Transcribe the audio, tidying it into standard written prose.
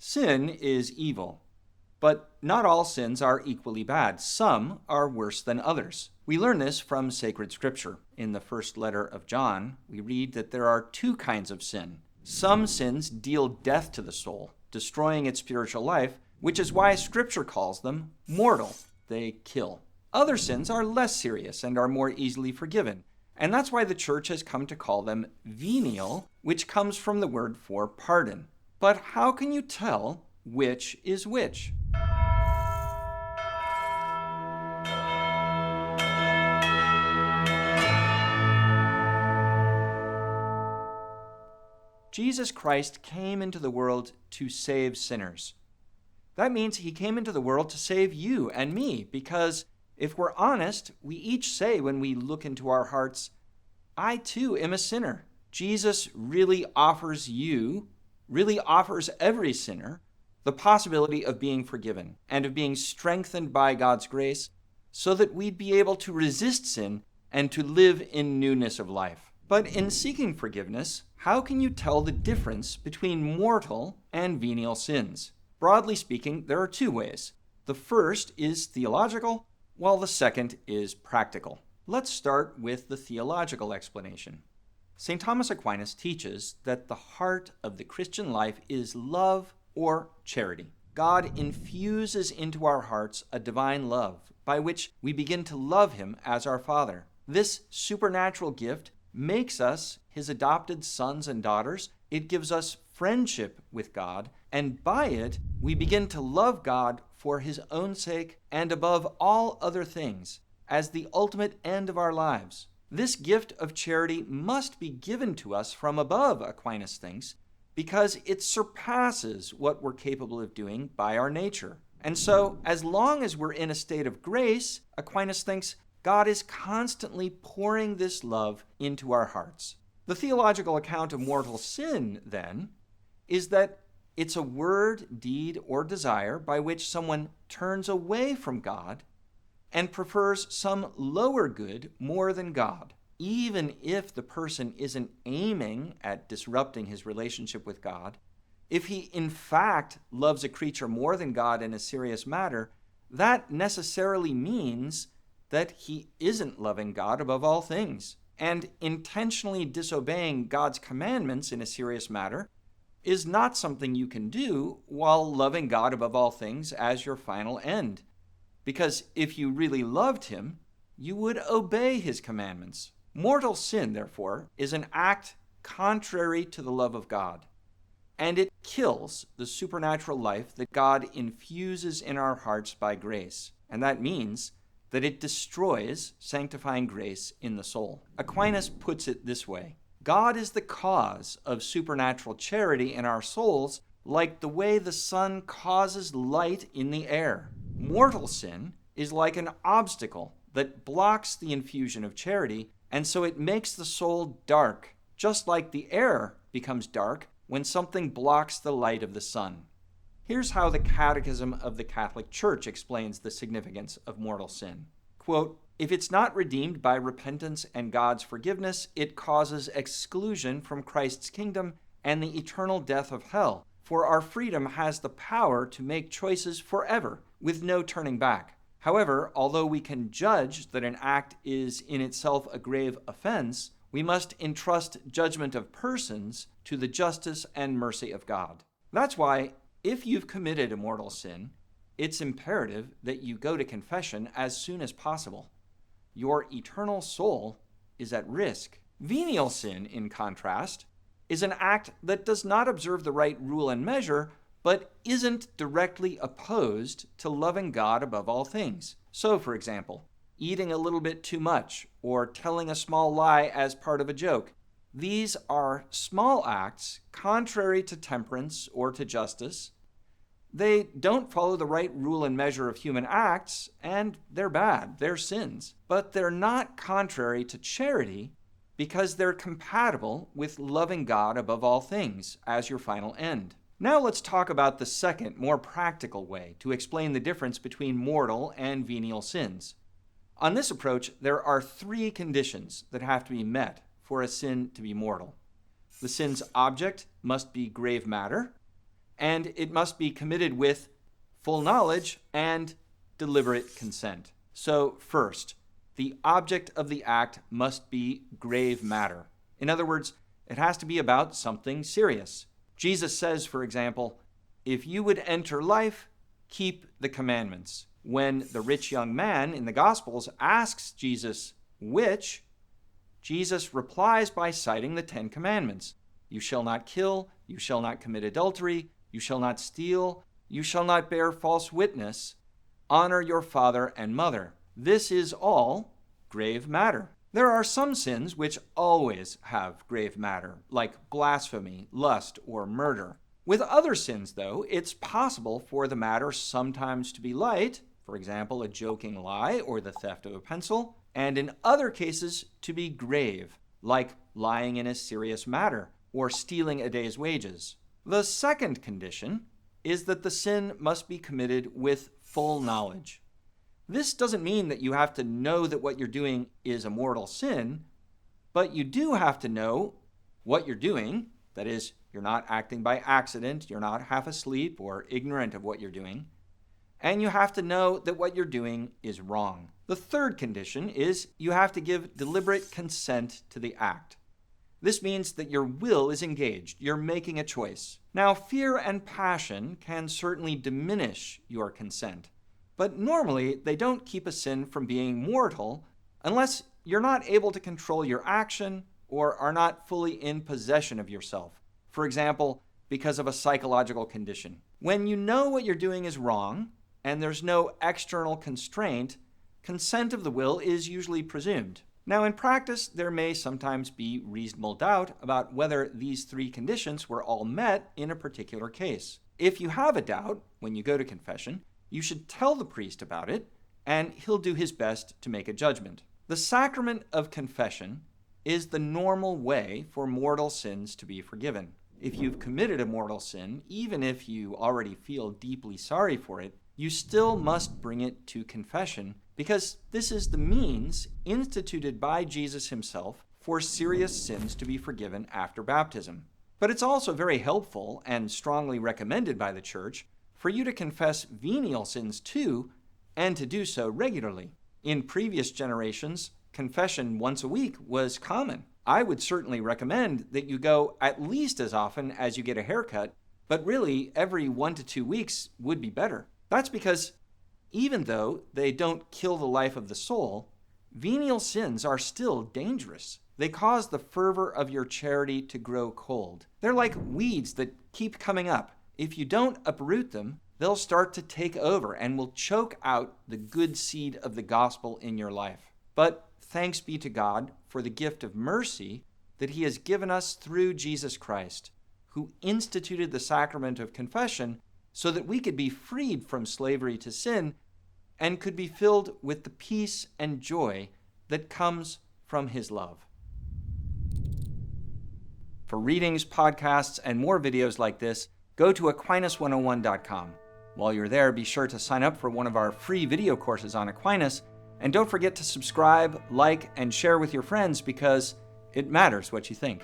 Sin is evil, but not all sins are equally bad. Some are worse than others. We learn this from sacred scripture. In the first letter of John, we read that there are two kinds of sin. Some sins deal death to the soul, destroying its spiritual life, which is why scripture calls them mortal. They kill. Other sins are less serious and are more easily forgiven, and that's why the church has come to call them venial, which comes from the word for pardon. But how can you tell which is which? Jesus Christ came into the world to save sinners. That means he came into the world to save you and me, because if we're honest, we each say when we look into our hearts, I too am a sinner. Jesus really offers every sinner the possibility of being forgiven and of being strengthened by God's grace so that we'd be able to resist sin and to live in newness of life. But in seeking forgiveness, how can you tell the difference between mortal and venial sins? Broadly speaking, there are two ways. The first is theological, while the second is practical. Let's start with the theological explanation. St. Thomas Aquinas teaches that the heart of the Christian life is love or charity. God infuses into our hearts a divine love by which we begin to love him as our Father. This supernatural gift makes us his adopted sons and daughters. It gives us friendship with God, and by it, we begin to love God for his own sake and above all other things, as the ultimate end of our lives. This gift of charity must be given to us from above, Aquinas thinks, because it surpasses what we're capable of doing by our nature. And so, as long as we're in a state of grace, Aquinas thinks God is constantly pouring this love into our hearts. The theological account of mortal sin, then, is that it's a word, deed, or desire by which someone turns away from God and prefers some lower good more than God, even if the person isn't aiming at disrupting his relationship with God. If he in fact loves a creature more than God in a serious matter, that necessarily means that he isn't loving God above all things. And intentionally disobeying God's commandments in a serious matter is not something you can do while loving God above all things as your final end. Because if you really loved him, you would obey his commandments. Mortal sin, therefore, is an act contrary to the love of God, and it kills the supernatural life that God infuses in our hearts by grace. And that means that it destroys sanctifying grace in the soul. Aquinas puts it this way: God is the cause of supernatural charity in our souls, like the way the sun causes light in the air. Mortal sin is like an obstacle that blocks the infusion of charity, and so it makes the soul dark, just like the air becomes dark when something blocks the light of the sun. Here's how the Catechism of the Catholic Church explains the significance of mortal sin. Quote, if it's not redeemed by repentance and God's forgiveness, it causes exclusion from Christ's kingdom and the eternal death of hell. For our freedom has the power to make choices forever, with no turning back. However, although we can judge that an act is in itself a grave offense, we must entrust judgment of persons to the justice and mercy of God. That's why, if you've committed a mortal sin, it's imperative that you go to confession as soon as possible. Your eternal soul is at risk. Venial sin, in contrast, is an act that does not observe the right rule and measure, but isn't directly opposed to loving God above all things. So, for example, eating a little bit too much or telling a small lie as part of a joke. These are small acts contrary to temperance or to justice. They don't follow the right rule and measure of human acts, and they're bad, they're sins. But they're not contrary to charity because they're compatible with loving God above all things as your final end. Now let's talk about the second, more practical way to explain the difference between mortal and venial sins. On this approach, there are three conditions that have to be met for a sin to be mortal. The sin's object must be grave matter. and it must be committed with full knowledge and deliberate consent. So first, the object of the act must be grave matter. In other words, it has to be about something serious. Jesus says, for example, "If you would enter life, keep the commandments." When the rich young man in the Gospels asks Jesus which, Jesus replies by citing the 10 commandments. You shall not kill, you shall not commit adultery, you shall not steal, you shall not bear false witness, honor your father and mother. This is all grave matter. There are some sins which always have grave matter, like blasphemy, lust, or murder. With other sins, though, it's possible for the matter sometimes to be light, for example, a joking lie or the theft of a pencil, and in other cases to be grave, like lying in a serious matter or stealing a day's wages. The second condition is that the sin must be committed with full knowledge. This doesn't mean that you have to know that what you're doing is a mortal sin, but you do have to know what you're doing. That is, you're not acting by accident, you're not half asleep or ignorant of what you're doing, and you have to know that what you're doing is wrong. The third condition is you have to give deliberate consent to the act. This means that your will is engaged, you're making a choice. Now, fear and passion can certainly diminish your consent, but normally they don't keep a sin from being mortal unless you're not able to control your action or are not fully in possession of yourself. For example, because of a psychological condition. When you know what you're doing is wrong and there's no external constraint, consent of the will is usually presumed. Now, in practice, there may sometimes be reasonable doubt about whether these 3 conditions were all met in a particular case. If you have a doubt when you go to confession, you should tell the priest about it, and he'll do his best to make a judgment. The sacrament of confession is the normal way for mortal sins to be forgiven. If you've committed a mortal sin, even if you already feel deeply sorry for it, you still must bring it to confession, because this is the means instituted by Jesus himself for serious sins to be forgiven after baptism. But it's also very helpful and strongly recommended by the Church for you to confess venial sins too, and to do so regularly. In previous generations, confession once a week was common. I would certainly recommend that you go at least as often as you get a haircut, but really every 1 to 2 weeks would be better. That's because even though they don't kill the life of the soul, venial sins are still dangerous. They cause the fervor of your charity to grow cold. They're like weeds that keep coming up. If you don't uproot them, they'll start to take over and will choke out the good seed of the gospel in your life. But thanks be to God for the gift of mercy that he has given us through Jesus Christ, who instituted the sacrament of confession so that we could be freed from slavery to sin and could be filled with the peace and joy that comes from his love. For readings, podcasts, and more videos like this, go to Aquinas101.com. While you're there, be sure to sign up for one of our free video courses on Aquinas, and don't forget to subscribe, like, and share with your friends because it matters what you think.